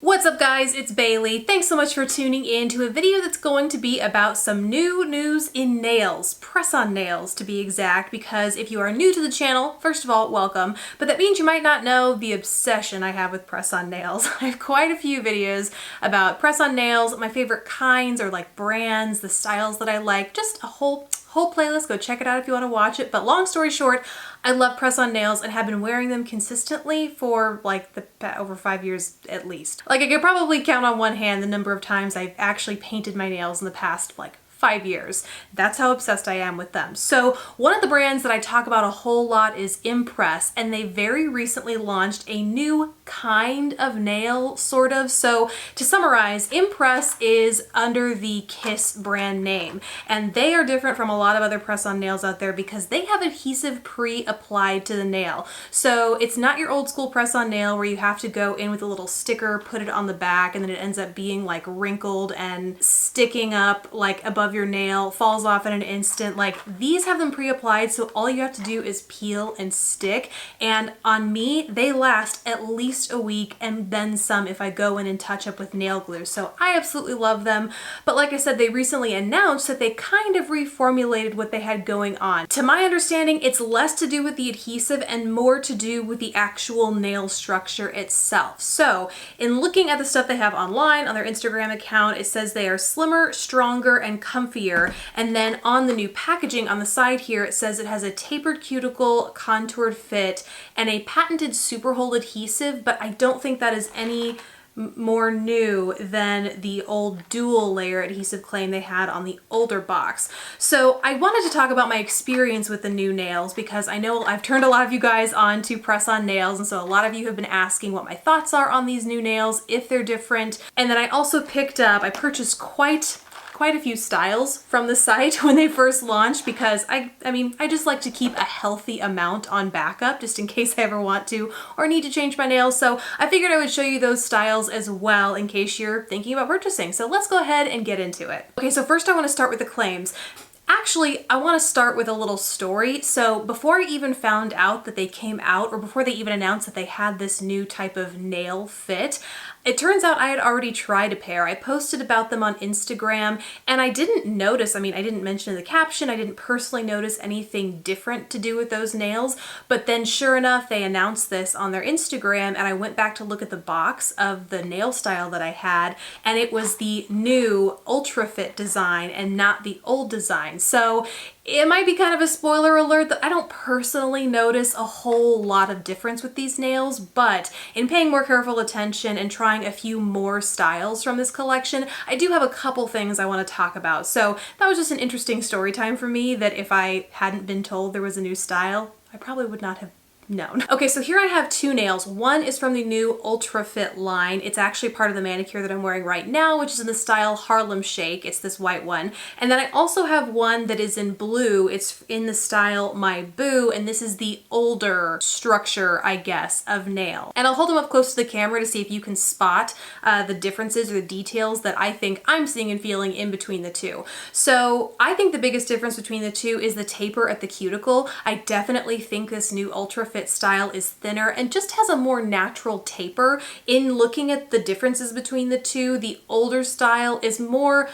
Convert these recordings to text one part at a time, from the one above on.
What's up guys, it's Bailey. Thanks so much for tuning in to a video that's going to be about some new news in nails, press-on nails to be exact, because if you are new to the channel, first of all, welcome, but that means you might not know the obsession I have with press-on nails. I have quite a few videos about press-on nails, my favorite kinds or like brands, the styles that I like, just a whole playlist. Go check it out if you want to watch it. But long story short, I love press-on nails and have been wearing them consistently for like over 5 years at least. Like I could probably count on one hand the number of times I've actually painted my nails in the past like 5 years. That's how obsessed I am with them. So one of the brands that I talk about a whole lot is imPress, and they very recently launched a new kind of nail, sort of. So to summarize, imPress is under the Kiss brand name, and they are different from a lot of other press-on nails out there because they have adhesive pre-applied to the nail. So it's not your old school press-on nail where you have to go in with a little sticker, put it on the back, and then it ends up being like wrinkled and sticking up like above your nail, falls off in an instant. Like these have them pre-applied, so all you have to do is peel and stick, and on me they last at least a week and then some if I go in and touch up with nail glue. So I absolutely love them, but like I said, they recently announced that they kind of reformulated what they had going on. To my understanding, it's less to do with the adhesive and more to do with the actual nail structure itself. So in looking at the stuff they have online on their Instagram account, it says they are slimmer, stronger, and comfier. And then on the new packaging on the side here, it says it has a tapered cuticle, contoured fit, and a patented super hold adhesive, but I don't think that is any more new than the old dual layer adhesive claim they had on the older box. So I wanted to talk about my experience with the new nails because I know I've turned a lot of you guys on to press-on nails, and so a lot of you have been asking what my thoughts are on these new nails, if they're different. And then I also I purchased quite a few styles from the site when they first launched because I just like to keep a healthy amount on backup just in case I ever want to or need to change my nails. So I figured I would show you those styles as well in case you're thinking about purchasing. So let's go ahead and get into it. Okay, so first I want to start with the claims. Actually, I want to start with a little story. So before I even found out that they came out, or before they even announced that they had this new type of nail fit, it turns out I had already tried a pair. I posted about them on Instagram and I didn't notice, I didn't mention in the caption, I didn't personally notice anything different to do with those nails, but then sure enough, they announced this on their Instagram and I went back to look at the box of the nail style that I had, and it was the new Ultra Fit design and not the old design. So it might be kind of a spoiler alert that I don't personally notice a whole lot of difference with these nails, but in paying more careful attention and trying a few more styles from this collection, I do have a couple things I want to talk about. So that was just an interesting story time for me that if I hadn't been told there was a new style, I probably would not have known. Okay, so here I have two nails. One is from the new Ultra Fit line. It's actually part of the manicure that I'm wearing right now, which is in the style Harlem Shake. It's this white one. And then I also have one that is in blue. It's in the style My Boo, and this is the older structure, I guess, of nail. And I'll hold them up close to the camera to see if you can spot the differences or the details that I think I'm seeing and feeling in between the two. So I think the biggest difference between the two is the taper at the cuticle. I definitely think this new Ultra Fit style is thinner and just has a more natural taper. In looking at the differences between the two, the older style is more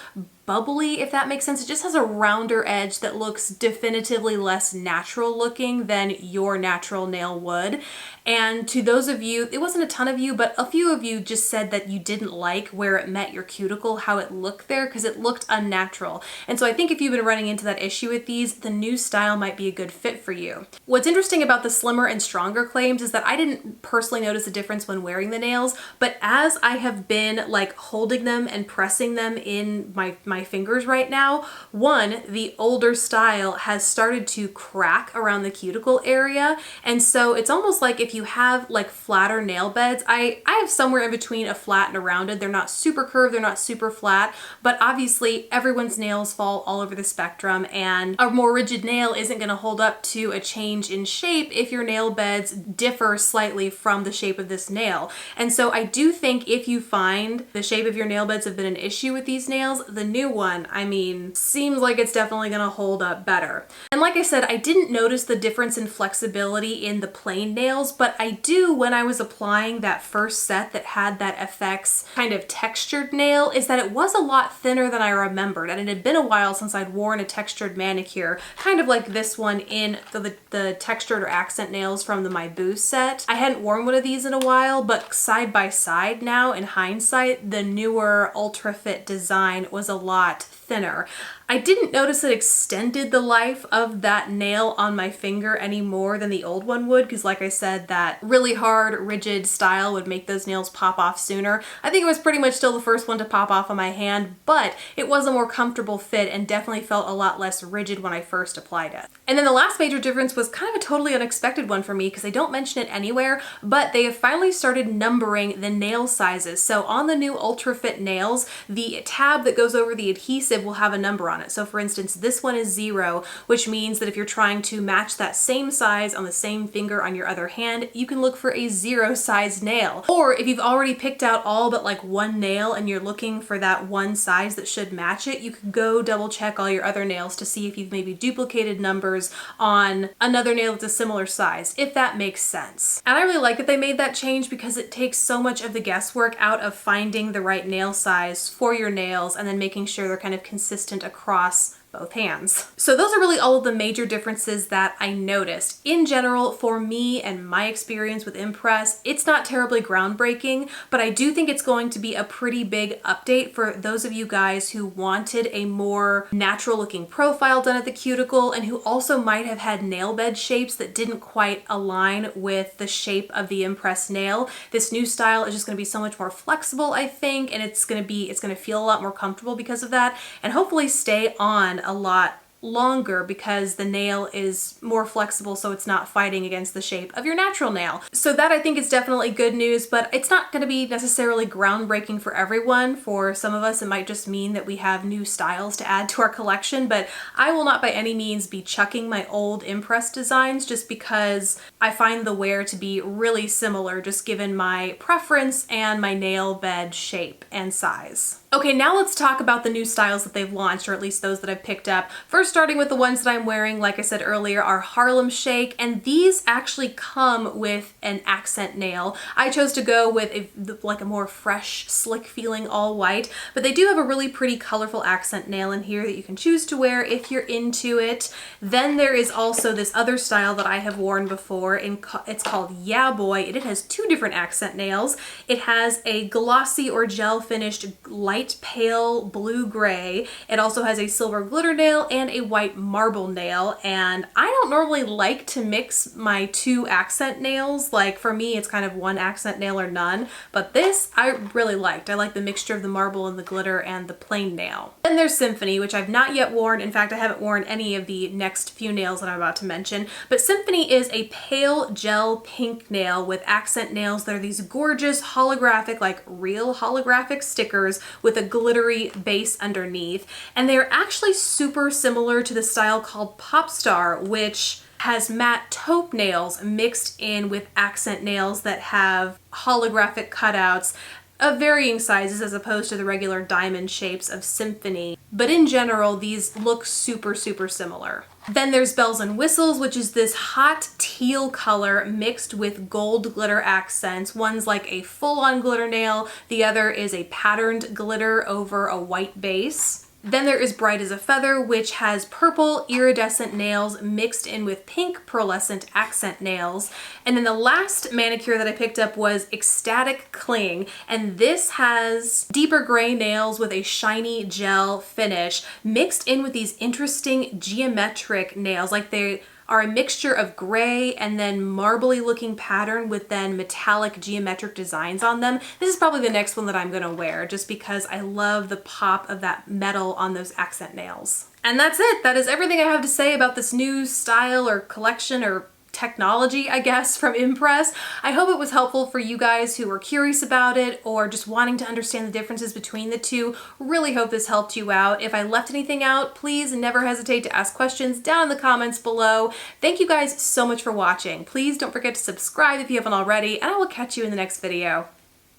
bubbly, if that makes sense. It just has a rounder edge that looks definitively less natural looking than your natural nail would. And to those of you, it wasn't a ton of you, but a few of you just said that you didn't like where it met your cuticle, how it looked there, because it looked unnatural. And so I think if you've been running into that issue with these, the new style might be a good fit for you. What's interesting about the slimmer and stronger claims is that I didn't personally notice a difference when wearing the nails, but as I have been like holding them and pressing them in my fingers right now, one, the older style has started to crack around the cuticle area. And so it's almost like if you have like flatter nail beds, I have somewhere in between a flat and a rounded. They're not super curved, they're not super flat, but obviously everyone's nails fall all over the spectrum, and a more rigid nail isn't going to hold up to a change in shape if your nail beds differ slightly from the shape of this nail. And so I do think if you find the shape of your nail beds have been an issue with these nails, the new new one, I mean, seems like it's definitely gonna hold up better. And like I said, I didn't notice the difference in flexibility in the plain nails, but I do when I was applying that first set that had that FX kind of textured nail, is that it was a lot thinner than I remembered, and it had been a while since I'd worn a textured manicure, kind of like this one in the textured or accent nails from the My Boost set. I hadn't worn one of these in a while, but side by side now, in hindsight, the newer Ultra Fit design was a lot thinner. I didn't notice it extended the life of that nail on my finger any more than the old one would, because like I said, that really hard, rigid style would make those nails pop off sooner. I think it was pretty much still the first one to pop off on my hand, but it was a more comfortable fit and definitely felt a lot less rigid when I first applied it. And then the last major difference was kind of a totally unexpected one for me, because I don't mention it anywhere, but they have finally started numbering the nail sizes. So on the new Ultra Fit nails, the tab that goes over the adhesive will have a number on it. So for instance, this one is 0, which means that if you're trying to match that same size on the same finger on your other hand, you can look for a 0 size nail. Or if you've already picked out all but like one nail and you're looking for that one size that should match it, you can go double check all your other nails to see if you've maybe duplicated numbers on another nail that's a similar size, if that makes sense. And I really like that they made that change, because it takes so much of the guesswork out of finding the right nail size for your nails and then making sure they're kind of consistent across both hands. So those are really all of the major differences that I noticed. In general, for me and my experience with imPress, it's not terribly groundbreaking, but I do think it's going to be a pretty big update for those of you guys who wanted a more natural looking profile done at the cuticle and who also might have had nail bed shapes that didn't quite align with the shape of the imPress nail. This new style is just going to be so much more flexible, I think, and it's going to feel a lot more comfortable because of that, and hopefully stay on a lot longer because the nail is more flexible, so it's not fighting against the shape of your natural nail. So that I think is definitely good news, but it's not going to be necessarily groundbreaking for everyone. For some of us, it might just mean that we have new styles to add to our collection, but I will not by any means be chucking my old imPress designs just because I find the wear to be really similar, just given my preference and my nail bed shape and size. Okay, now let's talk about the new styles that they've launched, or at least those that I've picked up. First, starting with the ones that I'm wearing, like I said earlier, are Harlem Shake, and these actually come with an accent nail. I chose to go with a more fresh, slick feeling all white, but they do have a really pretty colorful accent nail in here that you can choose to wear if you're into it. Then there is also this other style that I have worn before, and it's called Yeah Boy. It has 2 different accent nails. It has a glossy or gel finished light pale blue-gray. It also has a silver glitter nail and a white marble nail, and I don't normally like to mix my 2 accent nails. Like for me, it's kind of one accent nail or none, but this I really liked. I like the mixture of the marble and the glitter and the plain nail. Then there's Symphony, which I've not yet worn. In fact, I haven't worn any of the next few nails that I'm about to mention, but Symphony is a pale gel pink nail with accent nails that are these gorgeous holographic, like real holographic stickers with a glittery base underneath. And they're actually super similar to the style called Pop Star, which has matte taupe nails mixed in with accent nails that have holographic cutouts of varying sizes as opposed to the regular diamond shapes of Symphony. But in general, these look super, super similar. Then there's Bells and Whistles, which is this hot teal color mixed with gold glitter accents. One's like a full-on glitter nail, the other is a patterned glitter over a white base. Then there is Bright as a Feather, which has purple iridescent nails mixed in with pink pearlescent accent nails. And then the last manicure that I picked up was Ecstatic Cling, and this has deeper gray nails with a shiny gel finish mixed in with these interesting geometric nails. Like they are a mixture of gray and then marbly looking pattern with then metallic geometric designs on them. This is probably the next one that I'm gonna wear just because I love the pop of that metal on those accent nails. And that's it. That is everything I have to say about this new style or collection or technology, I guess, from imPress. I hope it was helpful for you guys who were curious about it or just wanting to understand the differences between the two. Really hope this helped you out. If I left anything out, please never hesitate to ask questions down in the comments below. Thank you guys so much for watching. Please don't forget to subscribe if you haven't already, and I will catch you in the next video.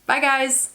Bye guys!